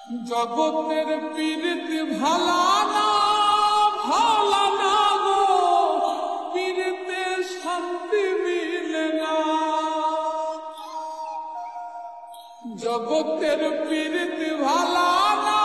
জগতের পীড়িতি ভালা না ভালা না গো, পীড়িতে শান্তি মিলে না। জগতের পীড়িতি ভালা না